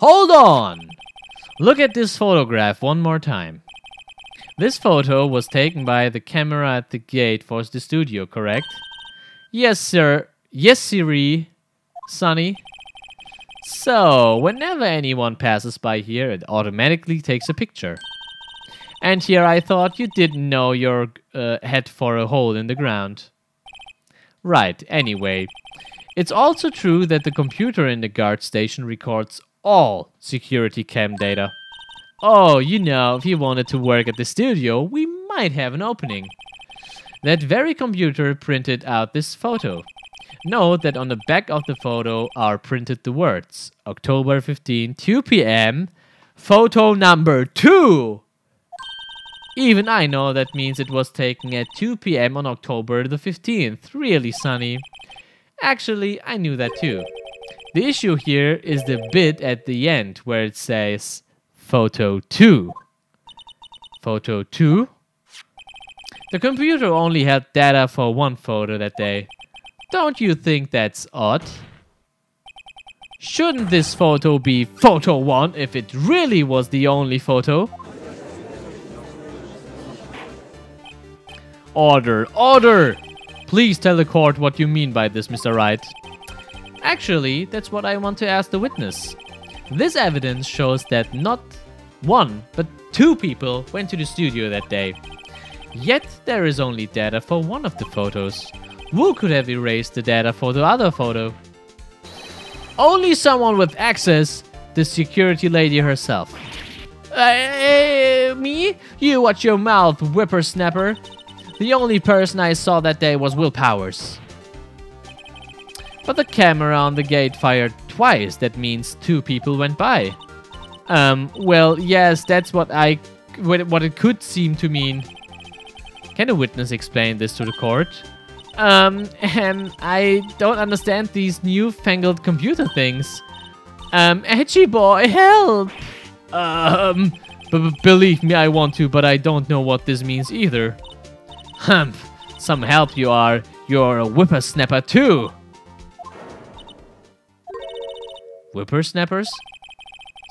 Hold on! Look at this photograph one more time. This photo was taken by the camera at the gate for the studio, correct? Yes, sir. Yes, Siri. Sonny. So, whenever anyone passes by here, it automatically takes a picture. And here I thought you didn't know your head for a hole in the ground. Right, anyway. It's also true that the computer in the guard station records all security cam data. Oh, you know, if you wanted to work at the studio, we might have an opening. That very computer printed out this photo. Note that on the back of the photo are printed the words October 15, 2 p.m. Photo number 2. Even I know that means it was taken at 2 p.m. on October the 15th. Really, Sonny? Actually, I knew that too. The issue here is the bit at the end where it says Photo 2. Photo 2? The computer only had data for one photo that day. Don't you think that's odd? Shouldn't this photo be Photo 1 if it really was the only photo? Order! Order! Please tell the court what you mean by this, Mr. Wright. Actually, that's what I want to ask the witness. This evidence shows that not one, but 2 people went to the studio that day. Yet, there is only data for one of the photos. Who could have erased the data for the other photo? Only someone with access, the security lady herself. Me? You watch your mouth, whippersnapper. The only person I saw that day was Will Powers. But the camera on the gate fired twice. That means 2 people went by. Well, yes, that's what it could seem to mean. Can the witness explain this to the court? I don't understand these newfangled computer things. Edgy boy, help! Believe me, I want to, but I don't know what this means either. Humph, some help you are. You're a whippersnapper too. Whippersnappers?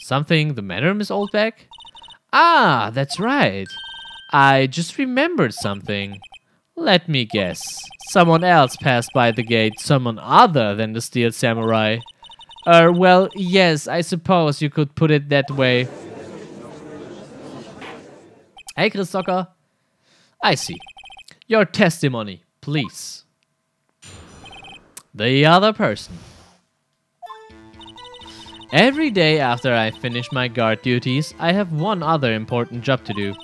Something the matter, Miss Oldback? Ah, that's right. I just remembered something. Let me guess. Someone else passed by the gate, someone other than the Steel Samurai. Well, yes, I suppose you could put it that way. Hey, Chris Socker. I see. Your testimony, please. The other person. Every day after I finish my guard duties, I have one other important job to do.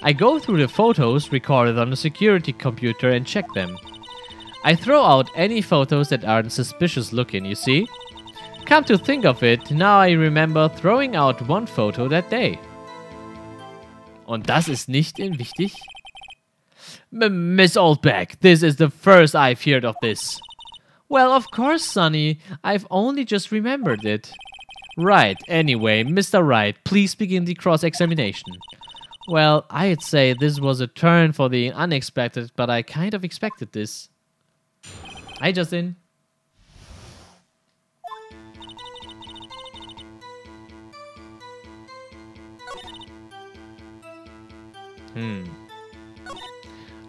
I go through the photos recorded on the security computer and check them. I throw out any photos that aren't suspicious looking, you see? Come to think of it, now I remember throwing out one photo that day. Und das ist nicht wichtig? Miss Oldback, this is the first I've heard of this. Well, of course, Sonny. I've only just remembered it. Right, anyway, Mr. Wright, please begin the cross-examination. Well, I'd say this was a turn for the unexpected, but I kind of expected this. Hi, Justin.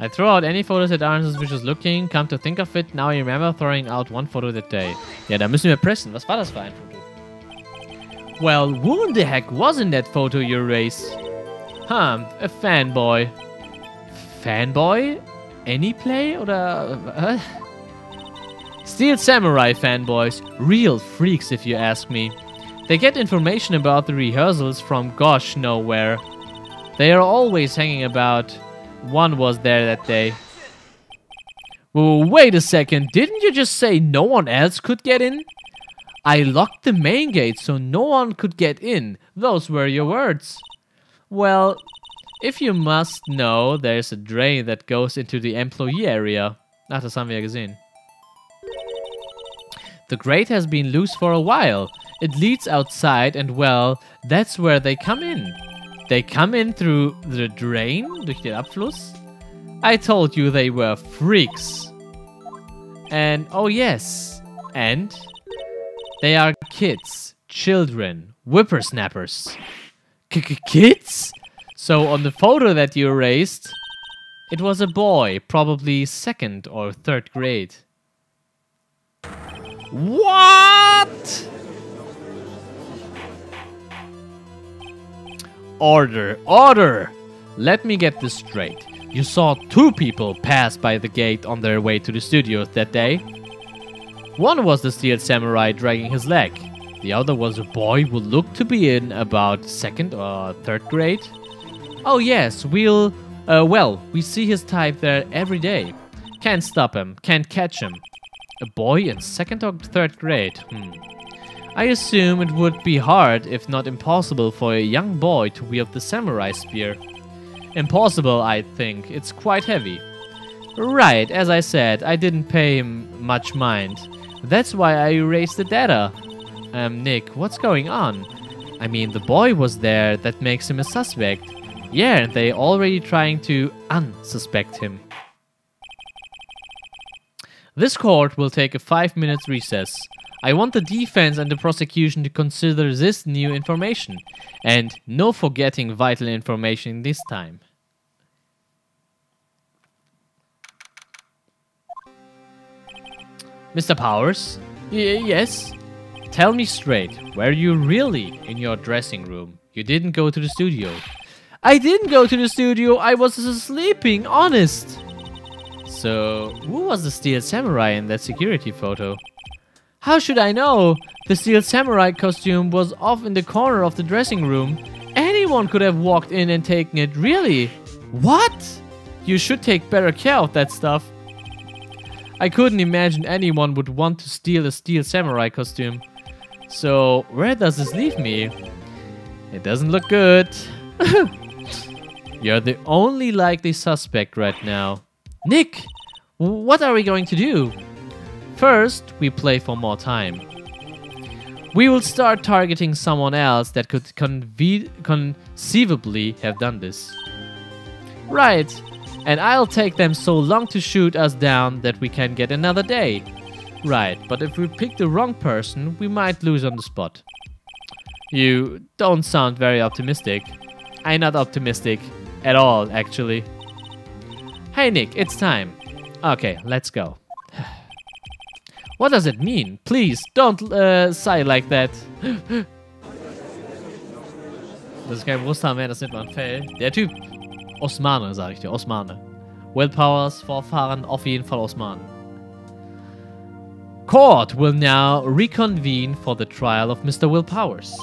I throw out any photos that aren't suspicious looking. Come to think of it, now I remember throwing out one photo that day. Ja, da müssen wir pressen. Was war das für ein Foto? Well, who in the heck was in that photo you erased? A fanboy. Fanboy? Any play? Oder... Steel Samurai fanboys. Real freaks, if you ask me. They get information about the rehearsals from gosh nowhere. They are always hanging about. One was there that day. Whoa, wait a second. Didn't you just say no one else could get in? I locked the main gate so no one could get in. Those were your words. Well, if you must know, there's a drain that goes into the employee area. Ach, das haben wir ja gesehen. The grate has been loose for a while. It leads outside and well, that's where they come in. They come in through the drain, durch den Abfluss. I told you they were freaks. And, oh yes, and they are kids. children, whippersnappers. Kids? So on the photo that you erased, it was a boy, probably 2nd or 3rd grade. What? Order! Let me get this straight. You saw 2 people pass by the gate on their way to the studios that day. One was the steel samurai dragging his leg. The other was a boy who looked to be in about 2nd or 3rd grade. Oh yes, we see his type there every day. Can't stop him, can't catch him. A boy in 2nd or 3rd grade? I assume it would be hard, if not impossible, for a young boy to wield the samurai spear. Impossible, I think. It's quite heavy. Right, as I said, I didn't pay him much mind. That's why I erased the data. Nick, what's going on? I mean, the boy was there, that makes him a suspect. Yeah, and they already trying to unsuspect him. This court will take a 5-minute recess. I want the defense and the prosecution to consider this new information. And no forgetting vital information this time. Mr. Powers? Yes? Tell me straight, were you really in your dressing room? You didn't go to the studio. I didn't go to the studio, I was sleeping, honest. So, who was the steel samurai in that security photo? How should I know? The steel samurai costume was off in the corner of the dressing room. Anyone could have walked in and taken it, really? What? You should take better care of that stuff. I couldn't imagine anyone would want to steal a steel samurai costume. So, where does this leave me? It doesn't look good. You're the only likely suspect right now. Nick, what are we going to do? First, we play for more time. We will start targeting someone else that could conceivably have done this. Right, and I'll take them so long to shoot us down that we can get another day. Right, but if we pick the wrong person, we might lose on the spot. You don't sound very optimistic. I'm not optimistic at all, actually. Hey Nick, it's time. Okay, let's go. What does it mean? Please, don't sigh like that. Das ist kein Brusthaar mehr, das nennt man Fell. Der Typ. Osmane, sag ich dir, Osmane. Willpowers, Vorfahren, auf jeden Fall Osmanen. Court will now reconvene for the trial of Mr. Willpowers.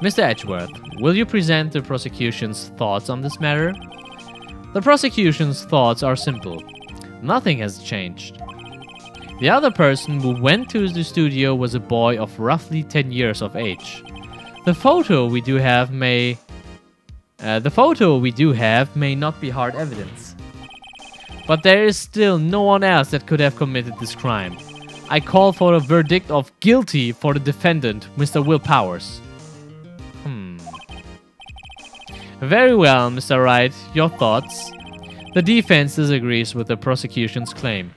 Mr. Edgeworth, will you present the prosecution's thoughts on this matter? The prosecution's thoughts are simple. Nothing has changed. The other person who went to the studio was a boy of roughly 10 years of age. The photo we do have may not be hard evidence. But there is still no one else that could have committed this crime. I call for a verdict of guilty for the defendant, Mr. Willpowers. Very well, Mr. Wright. Your thoughts? The defense disagrees with the prosecution's claim.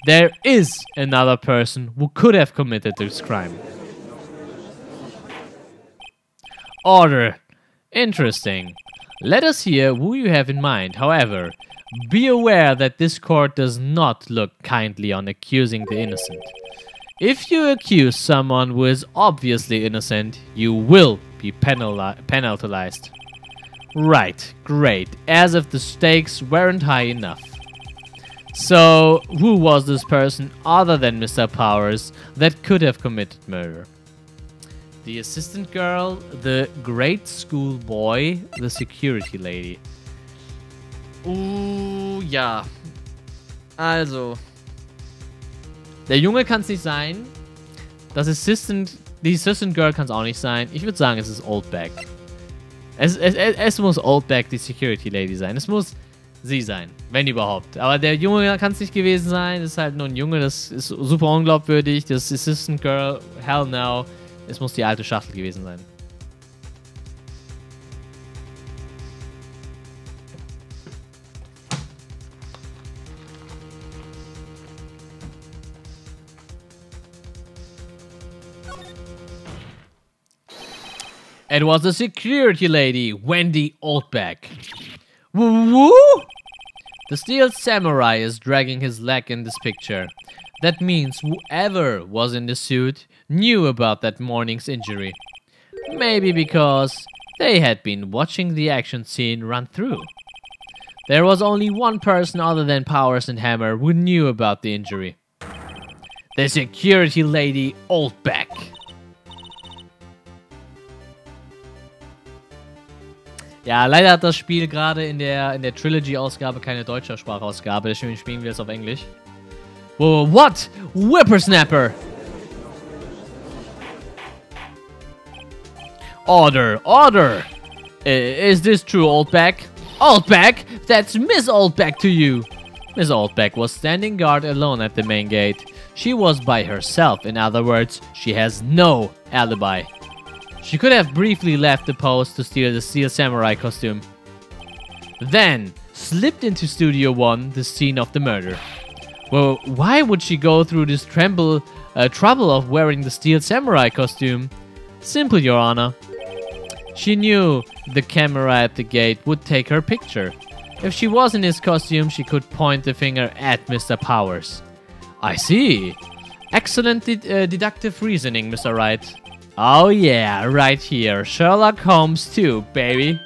There is another person who could have committed this crime. Order. Interesting. Let us hear who you have in mind. However, be aware that this court does not look kindly on accusing the innocent. If you accuse someone who is obviously innocent, you will be penalized. Right, great. As if the stakes weren't high enough. So, who was this person other than Mr. Powers that could have committed murder? The assistant girl, the grade school boy, the security lady. Ja. Also. Der Junge kann es nicht sein. Die Assistant Girl kann es auch nicht sein. Ich würde sagen, es ist Oldback. Es muss Oldback die Security Lady sein. Es muss sie sein, wenn überhaupt. Aber der Junge kann es nicht gewesen sein. Das ist halt nur ein Junge, das ist super unglaubwürdig. Das Assistant Girl, hell no. Es muss die alte Schachtel gewesen sein. It was the security lady, Wendy Oldback. Woo! The steel samurai is dragging his leg in this picture. That means whoever was in the suit knew about that morning's injury. Maybe because they had been watching the action scene run through. There was only one person other than Powers and Hammer who knew about the injury. The security lady Oldback. Ja, leider hat das Spiel gerade in der Trilogy-Ausgabe keine deutsche Sprachausgabe, deswegen spielen wir es auf Englisch. Whoa, what? Whippersnapper! Order! Order! Is this true, Oldback? Oldback? That's Miss Oldback to you! Miss Oldback was standing guard alone at the main gate. She was by herself, in other words, she has no alibi. She could have briefly left the post to steal the Steel Samurai costume. Then, slipped into Studio 1, the scene of the murder. Well, why would she go through this trouble of wearing the Steel Samurai costume? Simple, Your Honor. She knew the camera at the gate would take her picture. If she was in his costume, she could point the finger at Mr. Powers. I see. Excellent deductive reasoning, Mr. Wright. Oh yeah, right here. Sherlock Holmes too, baby.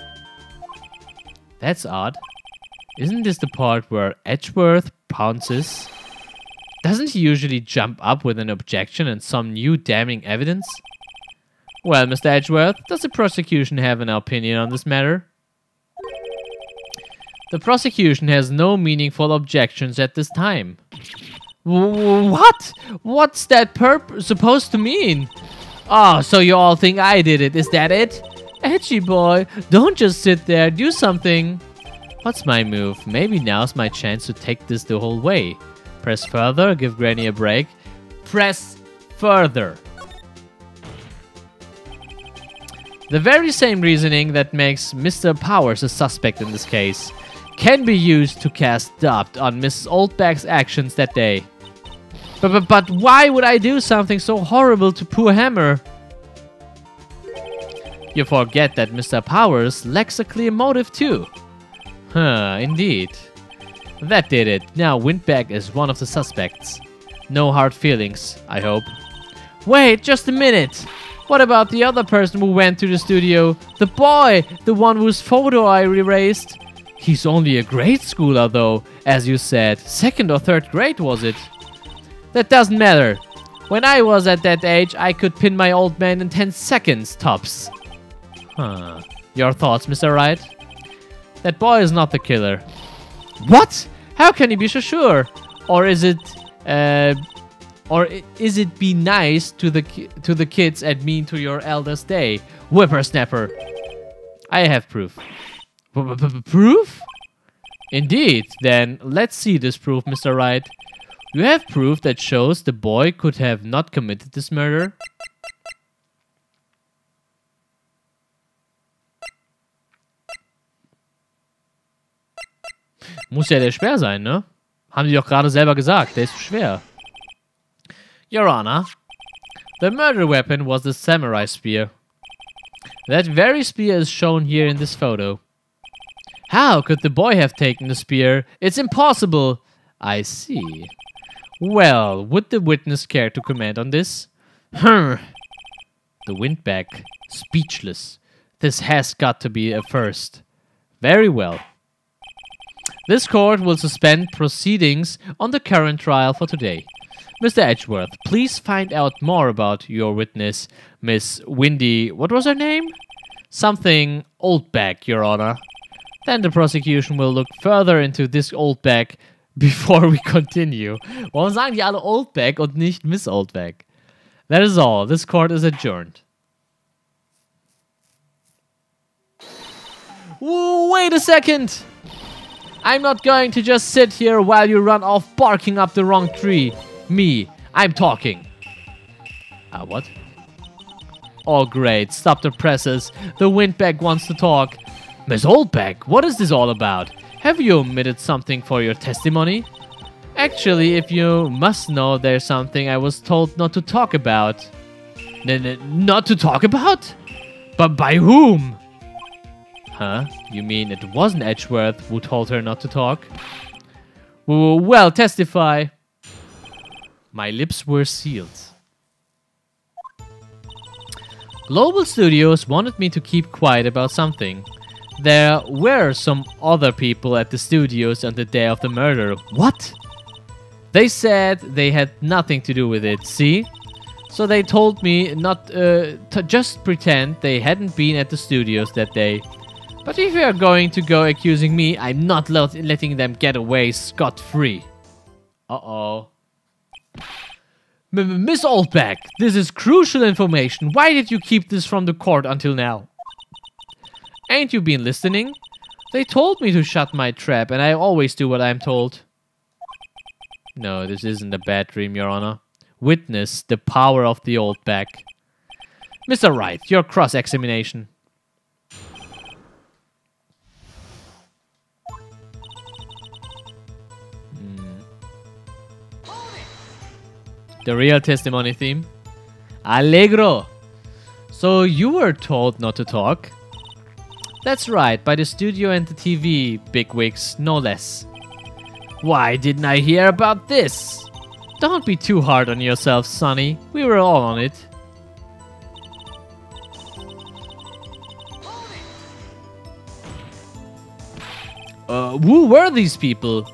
That's odd. Isn't this the part where Edgeworth pounces? Doesn't he usually jump up with an objection and some new damning evidence? Well, Mr. Edgeworth, does the prosecution have an opinion on this matter? The prosecution has no meaningful objections at this time. What? What's that supposed to mean? Oh, so you all think I did it, is that it? Edgy boy, don't just sit there, do something. What's my move? Maybe now's my chance to take this the whole way. Press further, give Granny a break. Press further. The very same reasoning that makes Mr. Powers a suspect in this case can be used to cast doubt on Mrs. Oldback's actions that day. But why would I do something so horrible to poor Hammer? You forget that Mr. Powers lacks a clear motive too. Huh, indeed. That did it. Now Windbag is one of the suspects. No hard feelings, I hope. Wait, just a minute. What about the other person who went to the studio? The boy, the one whose photo I erased. He's only a grade schooler though, as you said. 2nd or 3rd grade was it? That doesn't matter. When I was at that age, I could pin my old man in 10 seconds, tops. Huh. Your thoughts, Mr. Wright? That boy is not the killer. What? How can you be so sure? Or is it be nice to the kids and mean to your elders' day? Whippersnapper. I have proof. Proof? Indeed. Then let's see this proof, Mr. Wright. You have proof that shows the boy could have not committed this murder? Muss ja der schwer sein, ne? Haben die doch gerade selber gesagt, der ist zu schwer. Your Honor, the murder weapon was the samurai spear. That very spear is shown here in this photo. How could the boy have taken the spear? It's impossible! I see. Well, would the witness care to comment on this? The Windbag, speechless. This has got to be a first. Very well. This court will suspend proceedings on the current trial for today. Mr. Edgeworth, please find out more about your witness, Miss Windy... What was her name? Something Oldback, Your Honor. Then the prosecution will look further into this Oldback before we continue. Warum sagen die alle Oldback und nicht Miss Oldback? That is all. This court is adjourned. Wait a second! I'm not going to just sit here while you run off barking up the wrong tree. Me, I'm talking. What? Oh great, stop the presses. The Windbag wants to talk. Miss Oldback, what is this all about? Have you omitted something for your testimony? Actually, if you must know, there's something I was told not to talk about. Not to talk about? But by whom? Huh? You mean it wasn't Edgeworth who told her not to talk? Well, testify. My lips were sealed. Global Studios wanted me to keep quiet about something. There were some other people at the studios on the day of the murder. What? They said they had nothing to do with it, see? So they told me not to just pretend they hadn't been at the studios that day. But if you are going to go accusing me, I'm not letting them get away scot-free. Uh-oh. Miss Oldback, this is crucial information. Why did you keep this from the court until now? Ain't you been listening? They told me to shut my trap, and I always do what I'm told. No, this isn't a bad dream, Your Honor. Witness the power of the Oldback. Mr. Wright, your cross-examination. The real testimony theme. Allegro. So you were told not to talk? That's right, by the studio and the TV bigwigs, no less. Why didn't I hear about this? Don't be too hard on yourself, Sonny. We were all on it. Who were these people?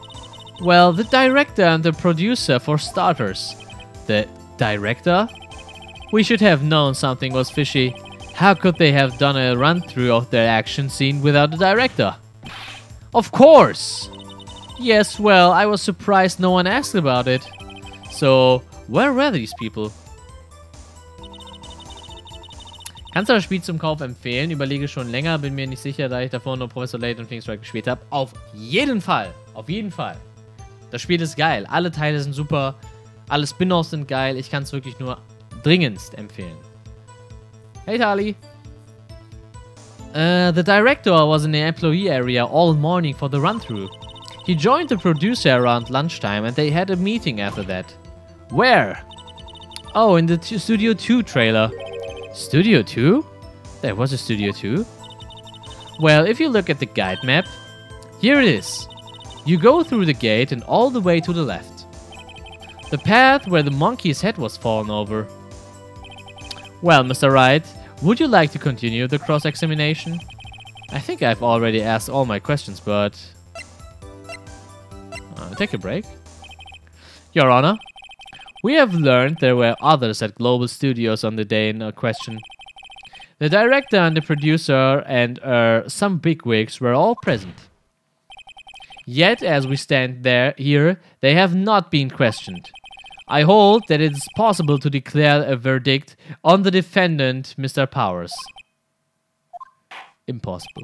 Well, the director and the producer for starters. The director? We should have known something was fishy. How could they have done a run-through of their action scene without the director? Of course! Yes, well, I was surprised no one asked about it. So, where were these people? Kannst du das Spiel zum Kauf empfehlen? Überlege schon länger, bin mir nicht sicher, da ich davor nur Professor Layton und Phoenix Wright gespielt habe. Auf jeden Fall! Auf jeden Fall! Das Spiel ist geil. Alle Teile sind super. Alle Spin-Offs sind geil. Ich kann es wirklich nur dringendst empfehlen. Hey, Tali! The director was in the employee area all morning for the run-through. He joined the producer around lunchtime and they had a meeting after that. Where? Oh, in the Studio 2 trailer. Studio 2? There was a Studio 2? Well, if you look at the guide map, here it is. You go through the gate and all the way to the left. The path where the monkey's head was fallen over. Well, Mr. Wright, would you like to continue the cross-examination? I think I've already asked all my questions, but... take a break. Your Honor, we have learned there were others at Global Studios on the day in question. The director and the producer and some bigwigs were all present. Yet, as we stand here, they have not been questioned. I hold that it is possible to declare a verdict on the defendant, Mr. Powers. Impossible.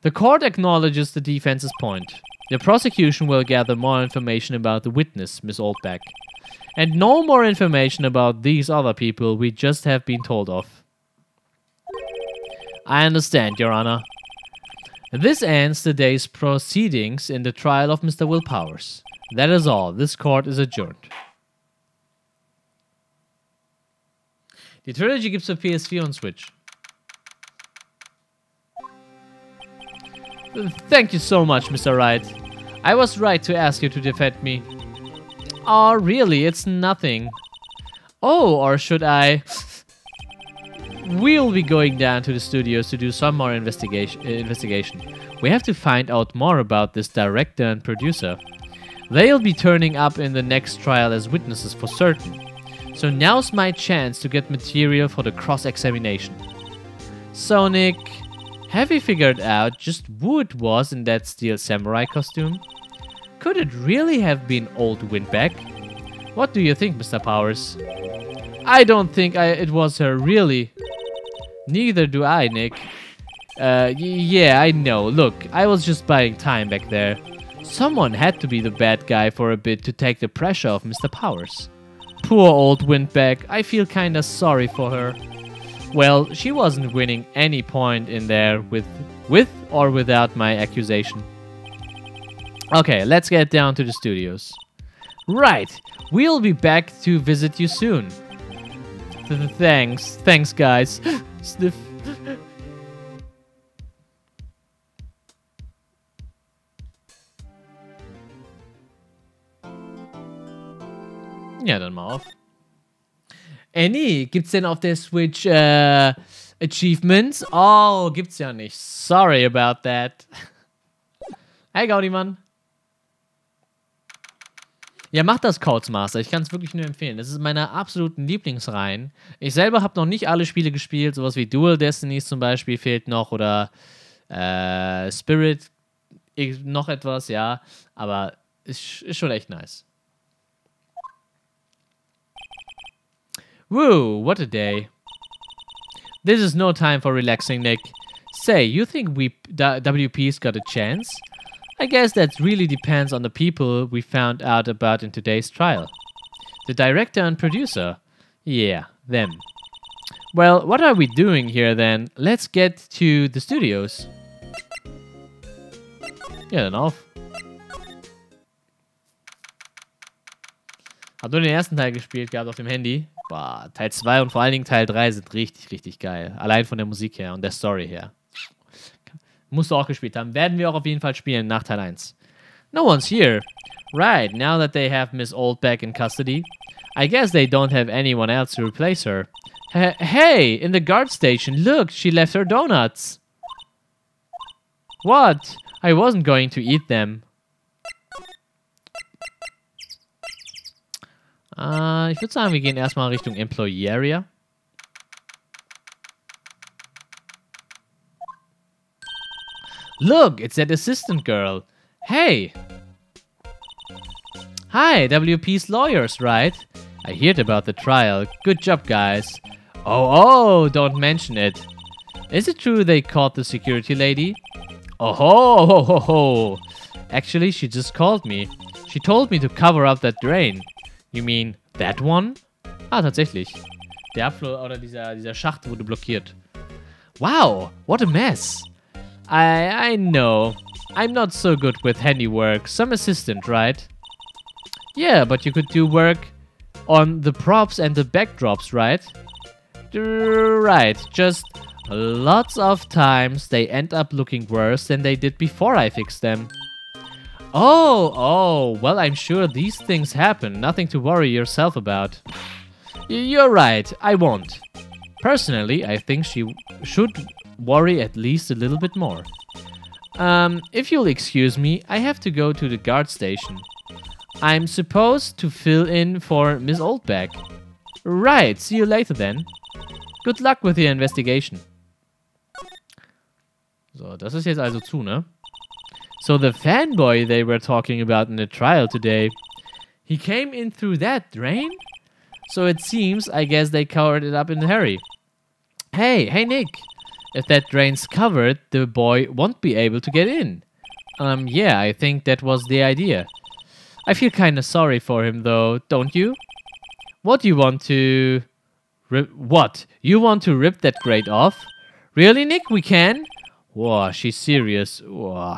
The court acknowledges the defense's point. The prosecution will gather more information about the witness, Miss Oldback. And no more information about these other people we just have been told of. I understand, Your Honor. This ends the day's proceedings in the trial of Mr. Will Powers. That is all. This court is adjourned. Die Trilogy gibt's für PS4 und Switch. Thank you so much, Mr. Wright. I was right to ask you to defend me. Oh, really? It's nothing. Oh, or should I... We'll be going down to the studios to do some more investigation. We have to find out more about this director and producer. They'll be turning up in the next trial as witnesses for certain. So now's my chance to get material for the cross-examination. So, Nick, have you figured out just who it was in that steel samurai costume? Could it really have been old Windback? What do you think, Mr. Powers? I don't think it was her, really. Neither do I, Nick. Yeah, I know. Look, I was just buying time back there. Someone had to be the bad guy for a bit to take the pressure off Mr. Powers. Poor old Windback. I feel kinda sorry for her. Well, she wasn't winning any point in there with or without my accusation. Okay, let's get down to the studios. Right, we'll be back to visit you soon. Thanks. Thanks, guys. Sniff. Ja, dann mal auf. Nee, gibt's denn auf der Switch Achievements? Oh, gibt's ja nicht. Sorry about that. Hey, Gaudimann. Ja, macht das Codesmaster. Ich kann es wirklich nur empfehlen. Das ist meine absoluten Lieblingsreihen. Ich selber habe noch nicht alle Spiele gespielt. Sowas wie Dual Destinies zum Beispiel fehlt noch. Oder Spirit. Noch etwas, ja. Aber ist schon echt nice. Woo, what a day. This is no time for relaxing, Nick. Say, you think WP's got a chance? I guess that really depends on the people we found out about in today's trial. The director and producer. Yeah, them. Well, what are we doing here then? Let's get to the studios. Ja, dann auf. Hab nur den ersten Teil gespielt gehabt auf dem Handy. Boah, Teil 2 und vor allen Dingen Teil 3 sind richtig, richtig geil. Allein von der Musik her und der Story her. Musst du auch gespielt haben. Werden wir auch auf jeden Fall spielen nach Teil 1. No one's here. Right, now that they have Miss Old back in custody, I guess they don't have anyone else to replace her. Hey, in the guard station, look, she left her donuts. What? I wasn't going to eat them. Ich würde sagen, wir gehen erstmal Richtung Employee Area. Look, it's that assistant girl. Hey. Hi, WP's lawyers, right? I heard about the trial. Good job, guys. Oh, don't mention it. Is it true they caught the security lady? Oh, ho. Actually, she just called me. She told me to cover up that drain. You mean that one? Ah, tatsächlich. Der Abflur oder dieser Schacht wurde blockiert. Wow, what a mess. I know. I'm not so good with handiwork. Some assistant, right? Yeah, but you could do work on the props and the backdrops, right? Right, just lots of times they end up looking worse than they did before I fixed them. Oh, well, I'm sure these things happen. Nothing to worry yourself about. You're right, I won't. Personally, I think she should worry at least a little bit more. If you'll excuse me, I have to go to the guard station. I'm supposed to fill in for Miss Oldback. Right, see you later then. Good luck with your investigation. So, das ist jetzt also zu, ne? So the fanboy they were talking about in the trial today, he came in through that drain? So it seems, I guess they covered it up in a hurry. Hey, Nick. If that drain's covered, the boy won't be able to get in. Yeah, I think that was the idea. I feel kinda sorry for him though, don't you? What, you want to... What? You want to rip that grate off? Really, Nick? We can? Wow, she's serious. Wow.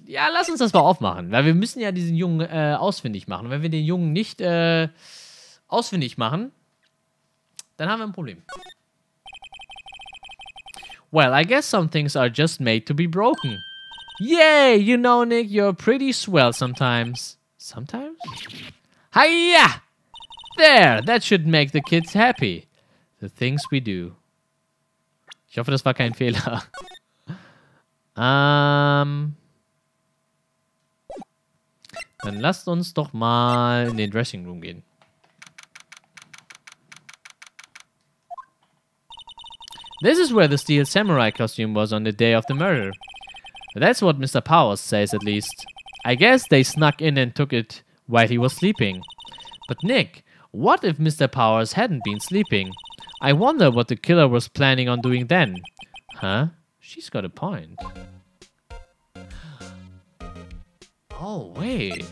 Ja, lass uns das mal aufmachen, weil wir müssen ja diesen Jungen ausfindig machen. Und wenn wir den Jungen nicht ausfindig machen, dann haben wir ein Problem. Well, I guess some things are just made to be broken. Yay, you know, Nick, you're pretty swell sometimes. Sometimes? Hiya! There, that should make the kids happy. The things we do. Ich hoffe, das war kein Fehler. Dann lasst uns doch mal in den Dressing Room gehen. This is where the steel samurai costume was on the day of the murder. That's what Mr. Powers says, at least. I guess they snuck in and took it while he was sleeping. But Nick, what if Mr. Powers hadn't been sleeping? I wonder what the killer was planning on doing then. Huh? She's got a point. Oh, wait.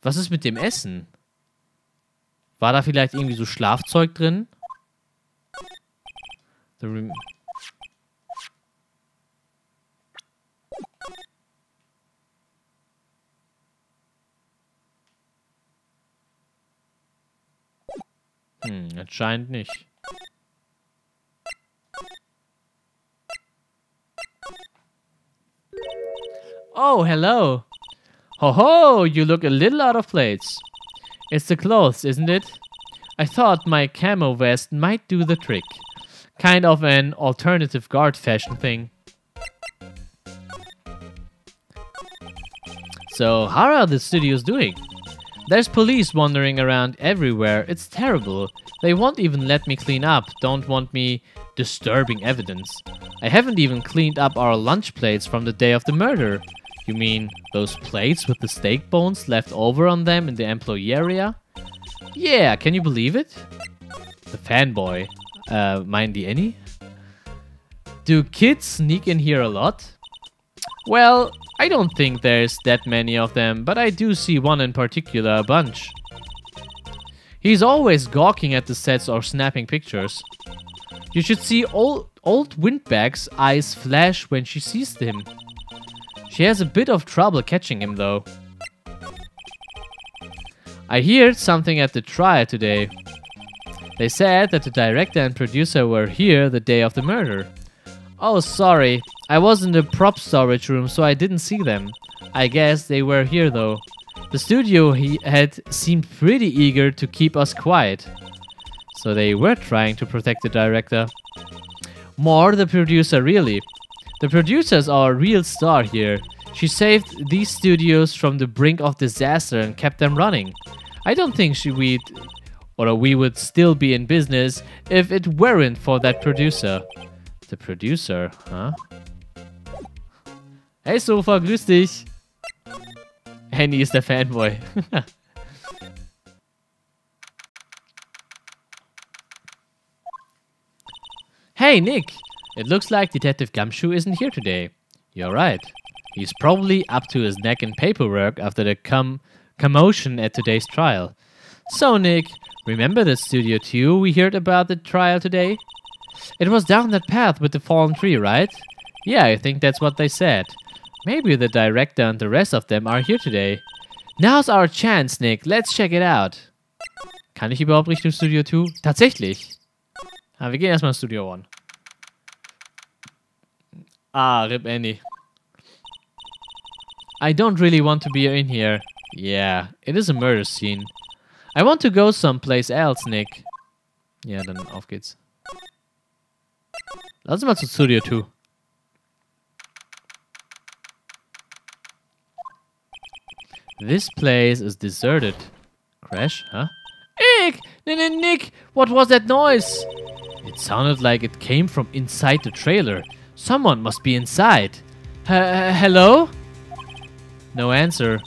Was ist mit dem Essen? War da vielleicht irgendwie so Schlafzeug drin? Anscheinend nicht. Oh, hello. Ho ho, you look a little out of place. It's the clothes, isn't it? I thought my camo vest might do the trick. Kind of an alternative guard fashion thing. So, how are the studios doing? There's police wandering around everywhere. It's terrible. They won't even let me clean up, don't want me disturbing evidence. I haven't even cleaned up our lunch plates from the day of the murder. You mean those plates with the steak bones left over on them in the employee area? Yeah, can you believe it? The fanboy. Meinen die Annie? Do kids sneak in here a lot? Well, I don't think there's that many of them, but I do see one in particular a bunch. He's always gawking at the sets or snapping pictures. You should see old Windbag's eyes flash when she sees him. She has a bit of trouble catching him though. I heard something at the trial today. They said that the director and producer were here the day of the murder. Oh, sorry. I was in the prop storage room, so I didn't see them. I guess they were here though. The studio head seemed pretty eager to keep us quiet. So they were trying to protect the director. More the producer, really. The producer's our real star here. She saved these studios from the brink of disaster and kept them running. I don't think we would still be in business if it weren't for that producer. The producer, huh? Hey Sofa, grüß dich. Henny ist der Fanboy. Hey Nick! It looks like Detective Gumshoe isn't here today. You're right. He's probably up to his neck in paperwork after the commotion at today's trial. So Nick, remember the Studio 2 we heard about the trial today? It was down that path with the fallen tree, right? Yeah, I think that's what they said. Maybe the director and the rest of them are here today. Now's our chance, Nick. Let's check it out. Kann ich überhaupt Richtung Studio 2? Tatsächlich. Ah, wir gehen erstmal in Studio 1. Ah, Rip Annie. I don't really want to be in here. Yeah, it is a murder scene. I want to go someplace else, Nick. Ja, dann auf geht's. Lass uns mal zu Studio 2. This place is deserted. Crash, huh? Nick! Nick! What was that noise? It sounded like it came from inside the trailer. Someone must be inside. Hello? No answer.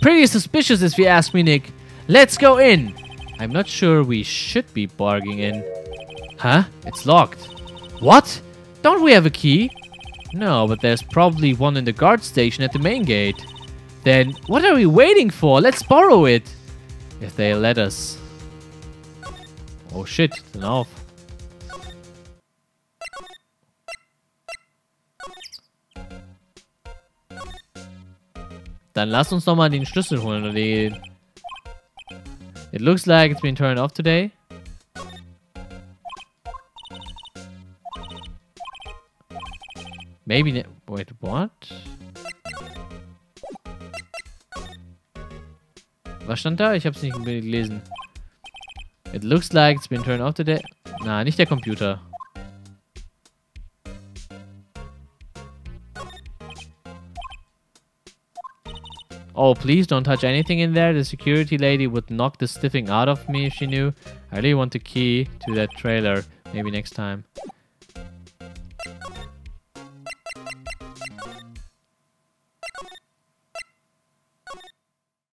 Pretty suspicious if you ask me, Nick. Let's go in. I'm not sure we should be barging in. Huh? It's locked. What? Don't we have a key? No, but there's probably one in the guard station at the main gate. Then what are we waiting for? Let's borrow it. If they let us. Oh shit, dann auf. Dann lass uns doch mal den Schlüssel holen. Oder It looks like it's been turned off today. Maybe... Wait, what? Was stand da? Ich hab's nicht gelesen. It looks like it's been turned off today. Na, nicht der Computer. Oh, please don't touch anything in there. The security lady would knock the stiffing out of me if she knew. I really want the key to that trailer. Maybe next time.